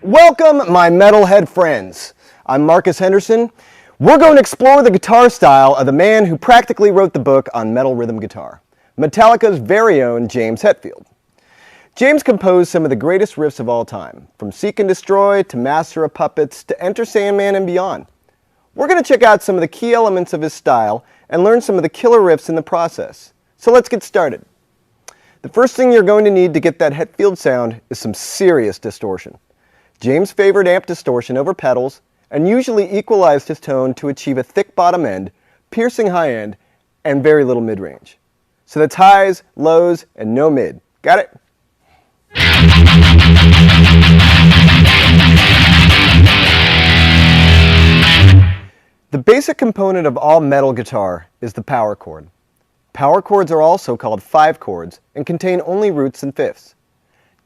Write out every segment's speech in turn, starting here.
Welcome, my metalhead friends. I'm Marcus Henderson. We're going to explore the guitar style of the man who practically wrote the book on metal rhythm guitar, Metallica's very own James Hetfield. James composed some of the greatest riffs of all time, from Seek and Destroy to Master of Puppets to Enter Sandman and beyond. We're going to check out some of the key elements of his style and learn some of the killer riffs in the process. So let's get started. The first thing you're going to need to get that Hetfield sound is some serious distortion. James favored amp distortion over pedals and usually equalized his tone to achieve a thick bottom end, piercing high end, and very little mid-range. So that's highs, lows, and no mid. Got it? The basic component of all metal guitar is the power chord. Power chords are also called five chords and contain only roots and fifths.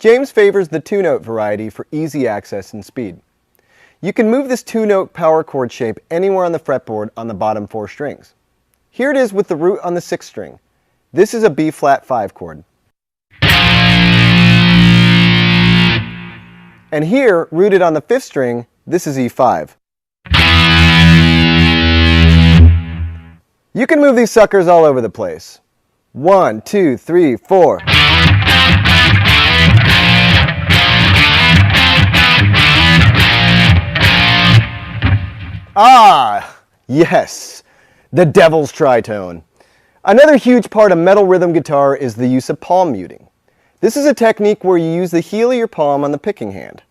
James favors the two-note variety for easy access and speed. You can move this two-note power chord shape anywhere on the fretboard on the bottom four strings. Here it is with the root on the sixth string. This is a B-flat 5 chord. And here, rooted on the fifth string, this is E5. You can move these suckers all over the place. 1, 2, 3, 4. Ah, yes, the devil's tritone. Another huge part of metal rhythm guitar is the use of palm muting. This is a technique where you use the heel of your palm on the picking hand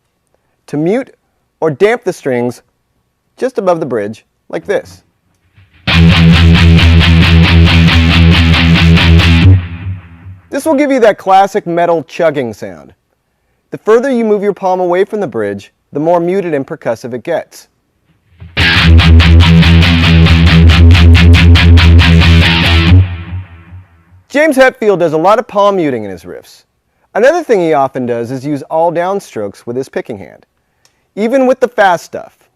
to mute or damp the strings just above the bridge, like this. This will give you that classic metal chugging sound. The further you move your palm away from the bridge, the more muted and percussive it gets. James Hetfield does a lot of palm muting in his riffs. Another thing he often does is use all downstrokes with his picking hand, even with the fast stuff.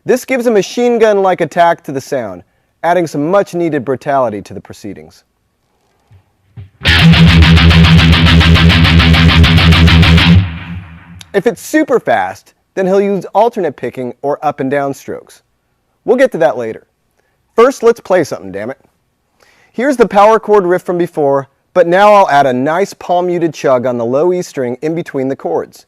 This gives a machine gun-like attack to the sound, adding some much-needed brutality to the proceedings. If it's super fast, then he'll use alternate picking or up and down strokes. We'll get to that later. First, let's play something, damn it. Here's the power chord riff from before, but now I'll add a nice palm-muted chug on the low E string in between the chords.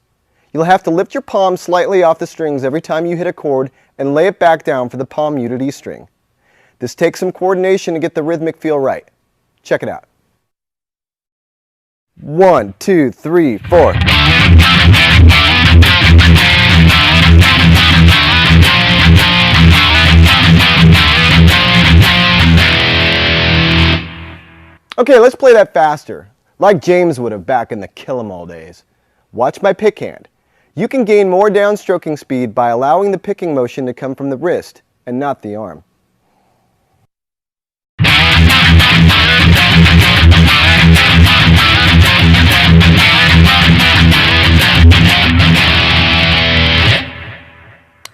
You'll have to lift your palm slightly off the strings every time you hit a chord and lay it back down for the palm-muted E string. This takes some coordination to get the rhythmic feel right. Check it out. 1, 2, 3, 4. Okay, let's play that faster, like James would have back in the Kill 'Em All days. Watch my pick hand. You can gain more downstroking speed by allowing the picking motion to come from the wrist and not the arm.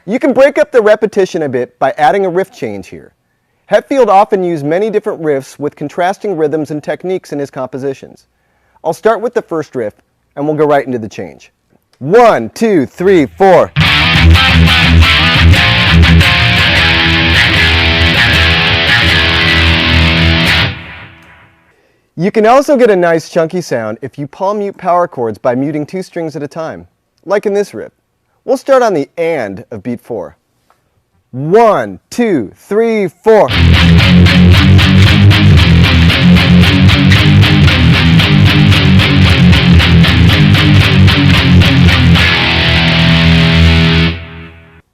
You can break up the repetition a bit by adding a riff change here. Hetfield often used many different riffs with contrasting rhythms and techniques in his compositions. I'll start with the first riff, and we'll go right into the change. 1, 2, 3, 4. You can also get a nice chunky sound if you palm mute power chords by muting two strings at a time, like in this riff. We'll start on the and of beat 4. 1, 2, 3, 4.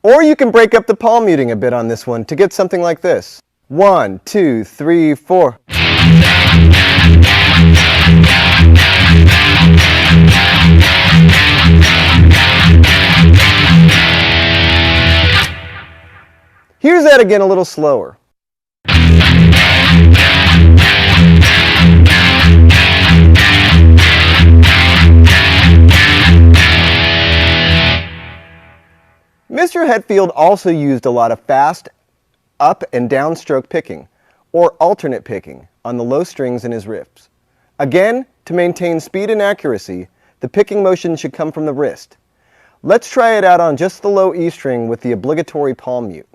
Or you can break up the palm muting a bit on this one to get something like this. 1, 2, 3, 4. Here's that again a little slower. Mr. Hetfield also used a lot of fast up and downstroke picking, or alternate picking, on the low strings in his riffs. Again, to maintain speed and accuracy, the picking motion should come from the wrist. Let's try it out on just the low E string with the obligatory palm mute.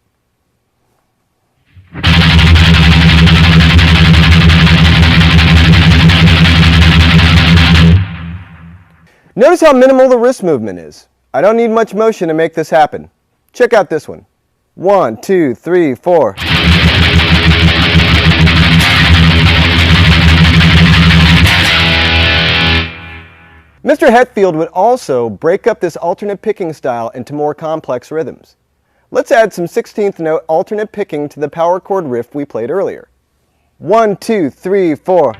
Notice how minimal the wrist movement is. I don't need much motion to make this happen. Check out this one. 1, 2, 3, 4. Mr. Hetfield would also break up this alternate picking style into more complex rhythms. Let's add some 16th note alternate picking to the power chord riff we played earlier. 1, 2, 3, 4.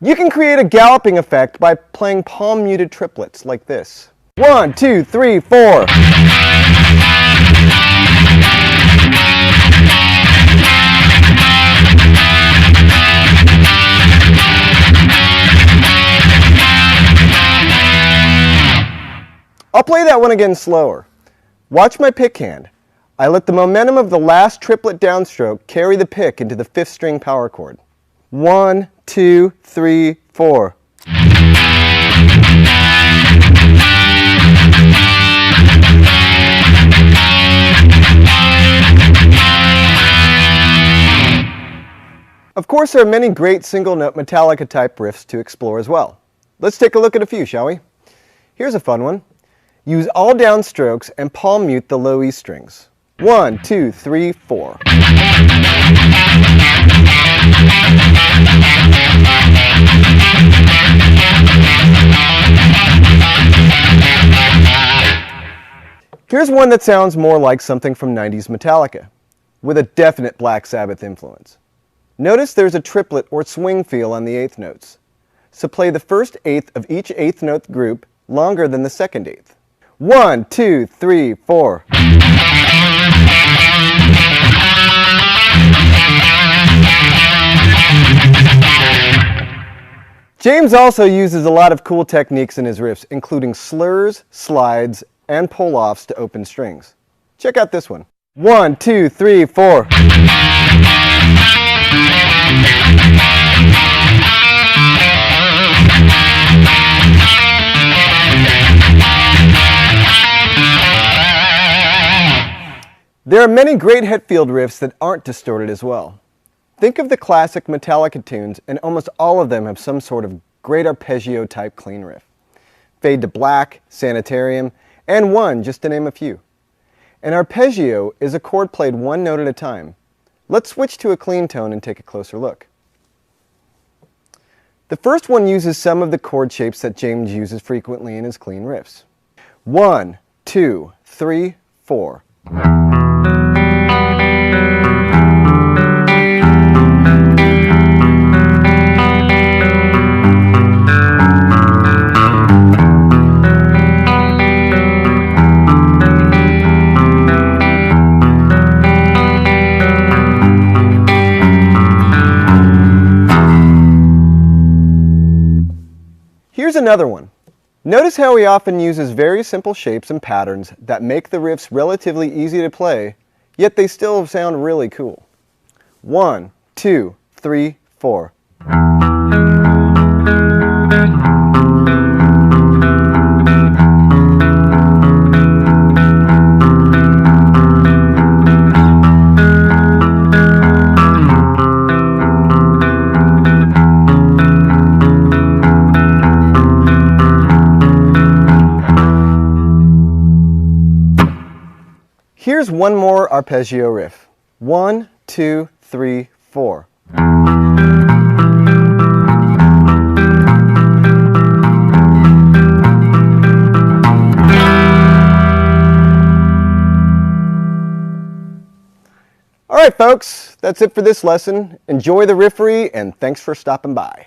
You can create a galloping effect by playing palm muted triplets like this. 1, 2, 3, 4. I'll play that one again slower. Watch my pick hand. I let the momentum of the last triplet downstroke carry the pick into the 5th string power chord. 1, 2, 3, 4. Of course, there are many great single note Metallica type riffs to explore as well. Let's take a look at a few, shall we? Here's a fun one. Use all downstrokes and palm mute the low E strings. 1, 2, 3, 4. Here's one that sounds more like something from 90s Metallica, with a definite Black Sabbath influence. Notice there's a triplet or swing feel on the 8th notes, so play the first 8th of each 8th note group longer than the second 8th. 1, 2, 3, 4. James also uses a lot of cool techniques in his riffs, including slurs, slides, and pull-offs to open strings. Check out this one. 1, 2, 3, 4. There are many great Hetfield riffs that aren't distorted as well. Think of the classic Metallica tunes, and almost all of them have some sort of great arpeggio type clean riff. Fade to Black, Sanitarium, and One, just to name a few. An arpeggio is a chord played one note at a time. Let's switch to a clean tone and take a closer look. The first one uses some of the chord shapes that James uses frequently in his clean riffs. 1, 2, 3, 4. Here's another one. Notice how he often uses very simple shapes and patterns that make the riffs relatively easy to play, yet they still sound really cool. 1, 2, 3, 4. Here's one more arpeggio riff. 1, 2, 3, 4. All right, folks, that's it for this lesson. Enjoy the riffery, and thanks for stopping by.